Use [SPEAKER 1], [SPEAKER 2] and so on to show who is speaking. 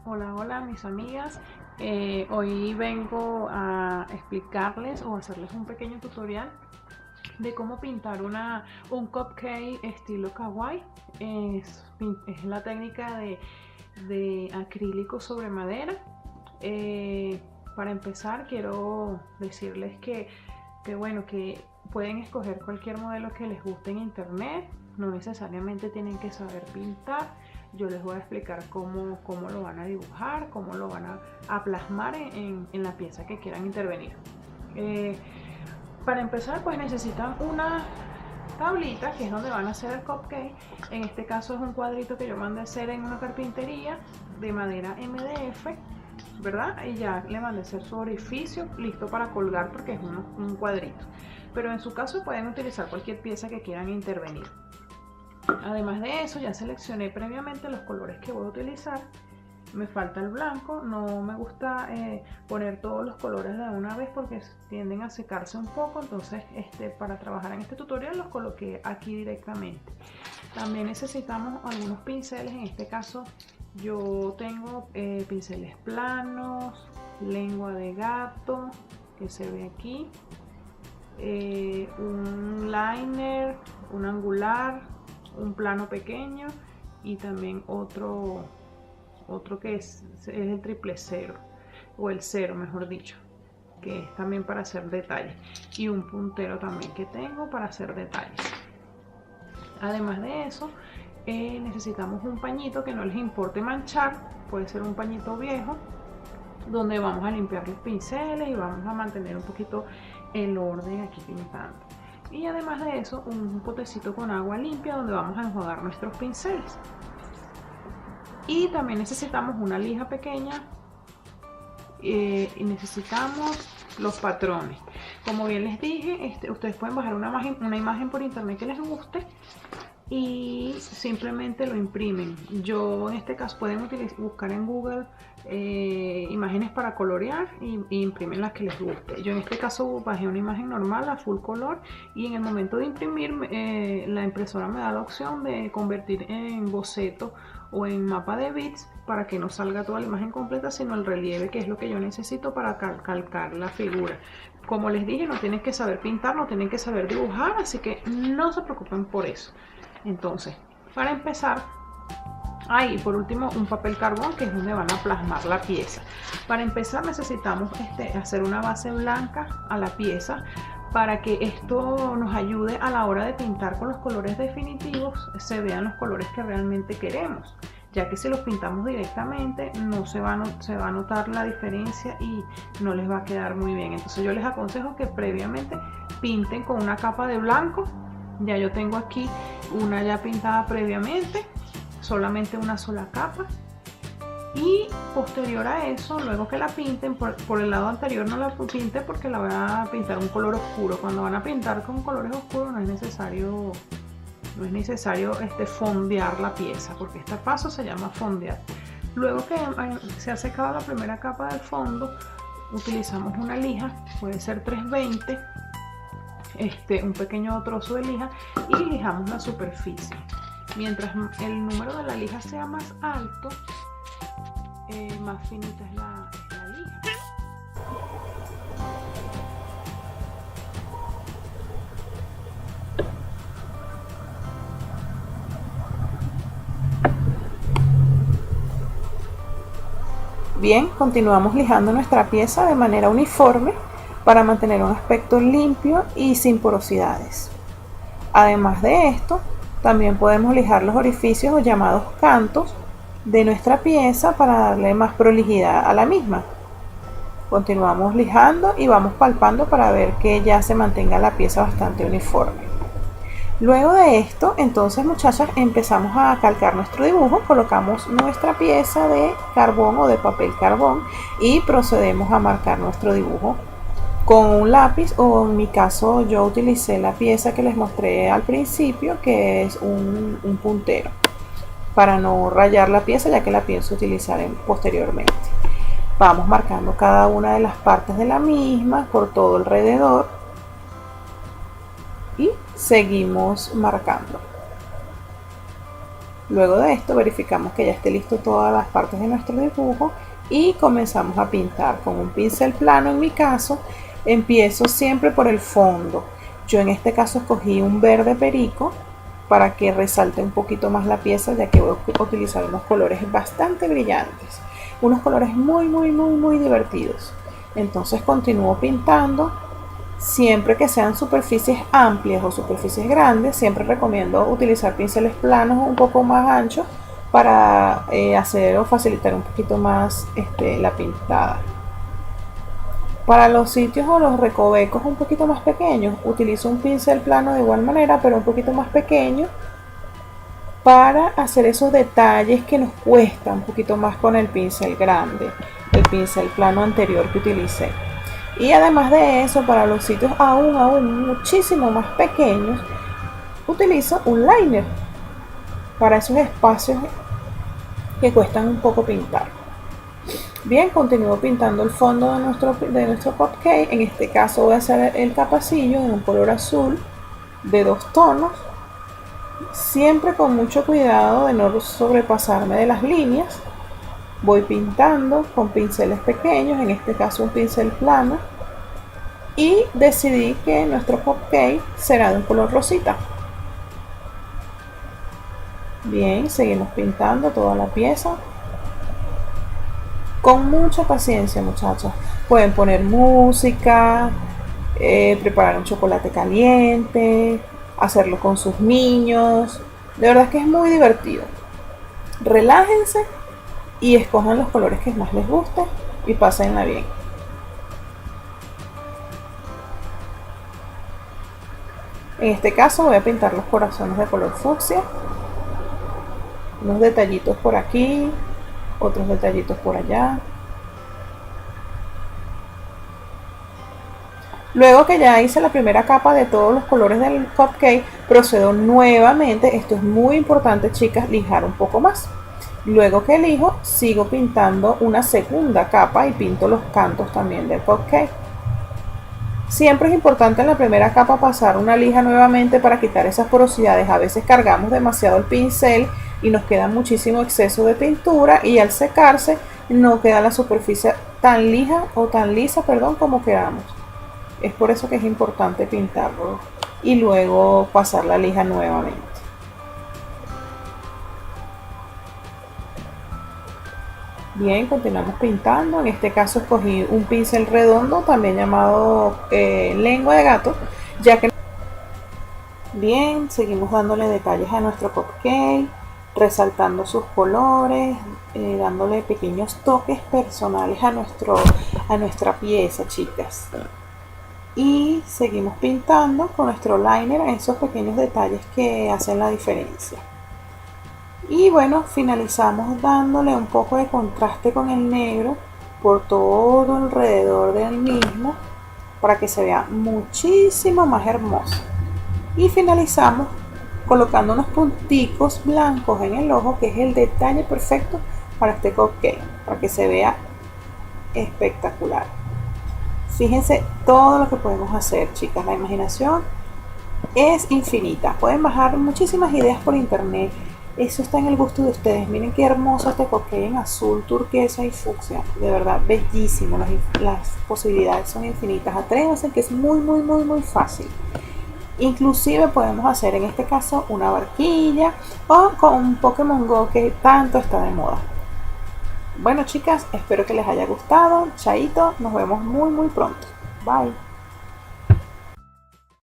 [SPEAKER 1] Hola, hola mis amigas. Hoy vengo a explicarles o hacerles un pequeño tutorial de cómo pintar un cupcake estilo kawaii. Es la técnica de acrílico sobre madera. Para empezar quiero decirles que pueden escoger cualquier modelo que les guste en internet. No necesariamente tienen que saber pintar. Yo les voy a explicar cómo lo van a dibujar, cómo lo van a plasmar en la pieza que quieran intervenir. Eh, para empezar, pues necesitan una tablita, que es donde van a hacer el cupcake. En este caso es un cuadrito que yo mandé a hacer en una carpintería de madera MDF, ¿verdad? Y ya le mandé a hacer su orificio listo para colgar porque es un cuadrito. Pero en su caso pueden utilizar cualquier pieza que quieran intervenir. Además de eso, ya seleccioné previamente los colores que voy a utilizar. Me falta el blanco, no me gusta poner todos los colores de una vez porque tienden a secarse un poco, entonces para trabajar en este tutorial los coloqué aquí directamente. También necesitamos algunos pinceles. En este caso yo tengo pinceles planos, lengua de gato que se ve aquí, un liner, un angular, un plano pequeño y también otro que es el triple cero, o el cero mejor dicho, que es también para hacer detalles, y un puntero también que tengo para hacer detalles. Además de eso, necesitamos un pañito que no les importe manchar, puede ser un pañito viejo, donde vamos a limpiar los pinceles y vamos a mantener un poquito el orden aquí pintando. Y además de eso, un potecito con agua limpia donde vamos a enjuagar nuestros pinceles. Y también necesitamos una lija pequeña y necesitamos los patrones. Como bien les dije, ustedes pueden bajar una imagen por internet que les guste y simplemente lo imprimen. Yo en este caso pueden buscar en Google imágenes para colorear y imprimen las que les guste. Yo en este caso bajé una imagen normal a full color y en el momento de imprimir la impresora me da la opción de convertir en boceto o en mapa de bits para que no salga toda la imagen completa, sino el relieve, que es lo que yo necesito para calcar la figura. Como les dije, no tienen que saber pintar, no tienen que saber dibujar, así que no se preocupen por eso. Entonces, para empezar, y por último un papel carbón, que es donde van a plasmar la pieza. Para empezar necesitamos hacer una base blanca a la pieza para que esto nos ayude a la hora de pintar con los colores definitivos, se vean los colores que realmente queremos, ya que si los pintamos directamente no se va a notar la diferencia y no les va a quedar muy bien. Entonces yo les aconsejo que previamente pinten con una capa de blanco. Ya yo tengo aquí una ya pintada previamente, solamente una sola capa, y posterior a eso, luego que la pinten, por el lado anterior no la pinte porque la voy a pintar un color oscuro. Cuando van a pintar con colores oscuros no es necesario fondear la pieza, porque este paso se llama fondear. Luego que se ha secado la primera capa del fondo, utilizamos una lija, puede ser 320, un pequeño trozo de lija, y lijamos la superficie. Mientras el número de la lija sea más alto, más finita es la lija. Bien, continuamos lijando nuestra pieza de manera uniforme para mantener un aspecto limpio y sin porosidades. Además de esto, también podemos lijar los orificios o llamados cantos de nuestra pieza para darle más prolijidad a la misma. Continuamos lijando y vamos palpando para ver que ya se mantenga la pieza bastante uniforme. Luego de esto, entonces muchachas, empezamos a calcar nuestro dibujo, colocamos nuestra pieza de carbón o de papel carbón y procedemos a marcar nuestro dibujo con un lápiz, o en mi caso yo utilicé la pieza que les mostré al principio, que es un puntero, para no rayar la pieza ya que la pienso utilizar posteriormente. Vamos marcando cada una de las partes de la misma por todo alrededor y seguimos marcando. Luego de esto verificamos que ya esté listo todas las partes de nuestro dibujo y comenzamos a pintar con un pincel plano. En mi caso, empiezo siempre por el fondo. Yo en este caso escogí un verde perico para que resalte un poquito más la pieza, ya que voy a utilizar unos colores bastante brillantes, unos colores muy divertidos. Entonces continúo pintando. Siempre que sean superficies amplias o superficies grandes, siempre recomiendo utilizar pinceles planos un poco más anchos para hacer o facilitar un poquito más la pintada. Para los sitios o los recovecos un poquito más pequeños, utilizo un pincel plano de igual manera, pero un poquito más pequeño, para hacer esos detalles que nos cuesta un poquito más con el pincel grande, el pincel plano anterior que utilicé. Y además de eso, para los sitios aún muchísimo más pequeños, utilizo un liner para esos espacios que cuestan un poco pintar. Bien, continúo pintando el fondo de nuestro cupcake. En este caso voy a hacer el capacillo en un color azul de 2 tonos, siempre con mucho cuidado de no sobrepasarme de las líneas. Voy pintando con pinceles pequeños, en este caso un pincel plano, y decidí que nuestro cupcake será de un color rosita. Bien, seguimos pintando toda la pieza con mucha paciencia, muchachos. Pueden poner música, preparar un chocolate caliente, hacerlo con sus niños. De verdad que es muy divertido. Relájense y escojan los colores que más les guste y pásenla bien. En este caso voy a pintar los corazones de color fucsia, unos detallitos por aquí, otros detallitos por allá. Luego que ya hice la primera capa de todos los colores del cupcake, procedo nuevamente, esto es muy importante, chicas, lijar un poco más. Luego que elijo, sigo pintando una segunda capa y pinto los cantos también del cupcake. Siempre es importante en la primera capa pasar una lija nuevamente para quitar esas porosidades. A veces cargamos demasiado el pincel y nos queda muchísimo exceso de pintura, y al secarse no queda la superficie tan lisa como queramos. Es por eso que es importante pintarlo y luego pasar la lija nuevamente. Bien, continuamos pintando. En este caso escogí un pincel redondo, también llamado lengua de gato, ya que... Bien, seguimos dándole detalles a nuestro cupcake, resaltando sus colores, dándole pequeños toques personales a nuestra pieza, chicas. Y seguimos pintando con nuestro liner esos pequeños detalles que hacen la diferencia. Y bueno, finalizamos dándole un poco de contraste con el negro por todo alrededor del mismo, para que se vea muchísimo más hermoso. Y finalizamos colocando unos punticos blancos en el ojo, que es el detalle perfecto para este cupcake, para que se vea espectacular. Fíjense todo lo que podemos hacer, chicas. La imaginación es infinita. Pueden bajar muchísimas ideas por internet. Eso está en el gusto de ustedes. Miren qué hermoso este cupcake en azul, turquesa y fucsia. De verdad, bellísimo. Las posibilidades son infinitas. Atrévanse, que es muy fácil. Inclusive podemos hacer en este caso una barquilla o con un Pokémon Go, que tanto está de moda. Bueno, chicas, espero que les haya gustado. Chaito, nos vemos muy pronto. Bye.